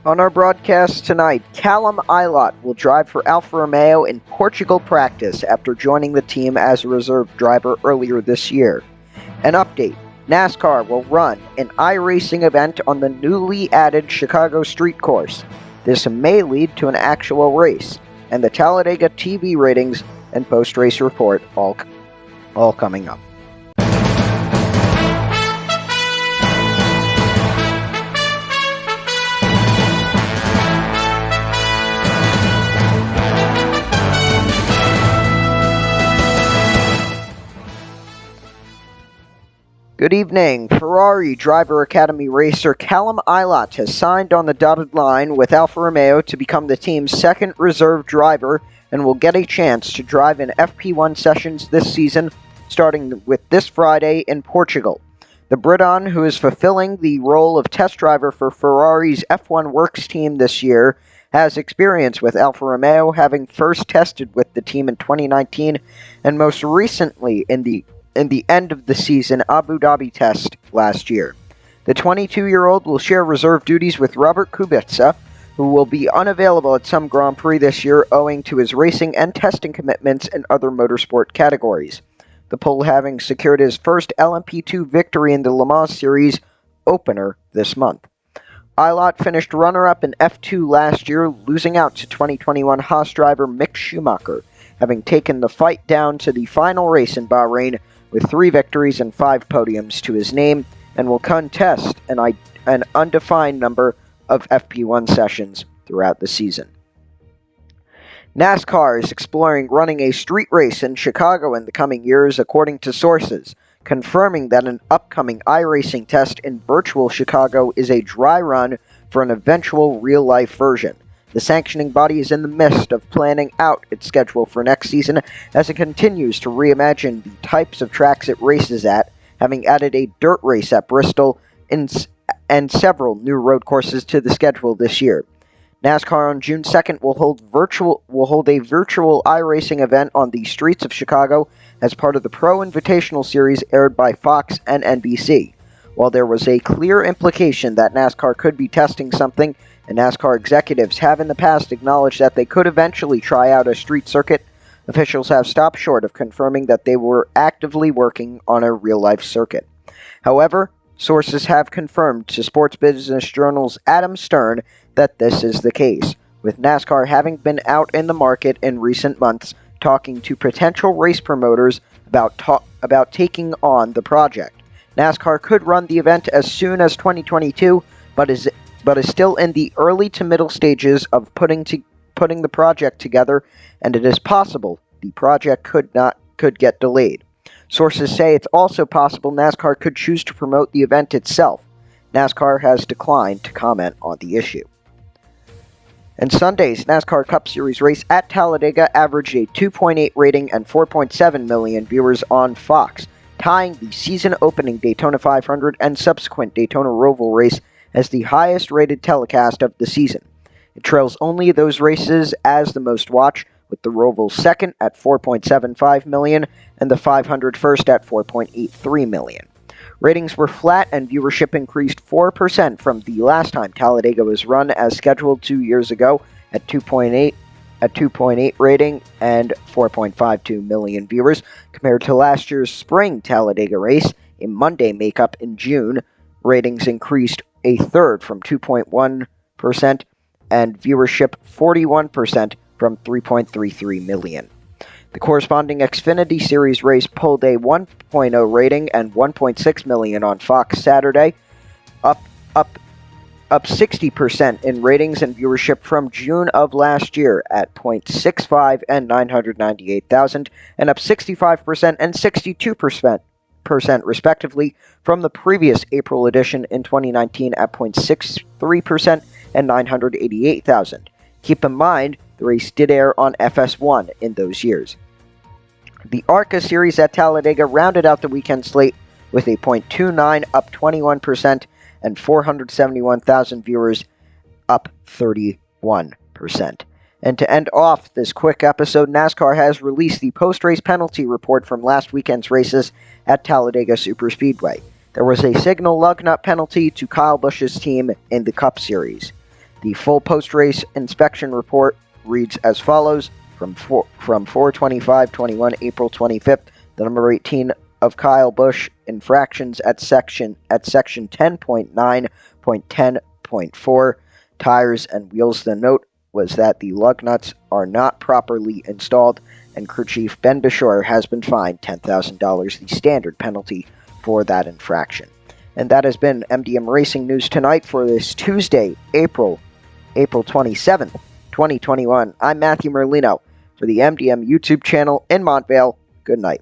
On our broadcast tonight, Callum Ilott will drive for Alfa Romeo in Portugal practice after joining the team as a reserve driver earlier this year. An update, NASCAR will run an iRacing event on the newly added Chicago street course. This may lead to an actual race, and the Talladega TV ratings and post-race report all coming up. Good evening. Ferrari Driver Academy racer Callum Ilott has signed on the dotted line with Alfa Romeo to become the team's second reserve driver and will get a chance to drive in FP1 sessions this season, starting with this Friday in Portugal. The Briton, who is fulfilling the role of test driver for Ferrari's F1 Works team this year, has experience with Alfa Romeo, having first tested with the team in 2019 and most recently in the end of the season Abu Dhabi test last year. The 22-year-old will share reserve duties with Robert Kubica, who will be unavailable at some Grand Prix this year owing to his racing and testing commitments in other motorsport categories. The Pole having secured his first LMP2 victory in the Le Mans Series opener this month. Ilott finished runner-up in F2 last year, losing out to 2021 Haas driver Mick Schumacher, having taken the fight down to the final race in Bahrain with 3 victories and 5 podiums to his name, and will contest an undefined number of FP1 sessions throughout the season. NASCAR is exploring running a street race in Chicago in the coming years, according to sources, confirming that an upcoming iRacing test in virtual Chicago is a dry run for an eventual real-life version. The sanctioning body is in the midst of planning out its schedule for next season as it continues to reimagine the types of tracks it races at, having added a dirt race at Bristol and several new road courses to the schedule this year. NASCAR on June 2nd will hold a virtual iRacing event on the streets of Chicago as part of the Pro Invitational Series aired by Fox and NBC. While there was a clear implication that NASCAR could be testing something, and NASCAR executives have in the past acknowledged that they could eventually try out a street circuit, officials have stopped short of confirming that they were actively working on a real-life circuit. However, sources have confirmed to Sports Business Journal's Adam Stern that this is the case, with NASCAR having been out in the market in recent months talking to potential race promoters about taking on the project. NASCAR could run the event as soon as 2022, but is still in the early to middle stages of putting the project together, and it is possible the project could get delayed. Sources say it's also possible NASCAR could choose to promote the event itself. NASCAR has declined to comment on the issue. And Sunday's NASCAR Cup Series race at Talladega averaged a 2.8 rating and 4.7 million viewers on Fox, tying the season-opening Daytona 500 and subsequent Daytona Roval race as the highest-rated telecast of the season. It trails only those races as the most watched, with the Roval second at 4.75 million and the 500 first at 4.83 million. Ratings were flat and viewership increased 4% from the last time Talladega was run as scheduled 2 years ago at 2.8 rating and 4.52 million viewers, compared to last year's spring Talladega race, a Monday makeup in June. Ratings increased a third from 2.1% and viewership 41% from 3.33 million. The corresponding Xfinity Series race pulled a 1.0 rating and 1.6 million on Fox Saturday, up 60% in ratings and viewership from June of last year at 0.65 and 998,000, and up 65% and 62% respectively from the previous April edition in 2019 at 0.63% and 988,000. Keep in mind, the race did air on FS1 in those years. The ARCA Series at Talladega rounded out the weekend slate with a .29 up 21% and 471,000 viewers up 31%. And to end off this quick episode, NASCAR has released the post-race penalty report from last weekend's races at Talladega Superspeedway. There was a signal lug nut penalty to Kyle Busch's team in the Cup Series. The full post-race inspection report reads as follows: from 4/25/21, April 25th, the number 18 of Kyle Busch infractions at section 10.9.10.4 tires and wheels. The note was that the lug nuts are not properly installed, and crew chief Ben Beshore has been fined $10,000, the standard penalty for that infraction. And that has been MDM Racing News tonight for this Tuesday, April 27th, 2021. I'm Matthew Merlino for the MDM YouTube channel in Montvale. Good night.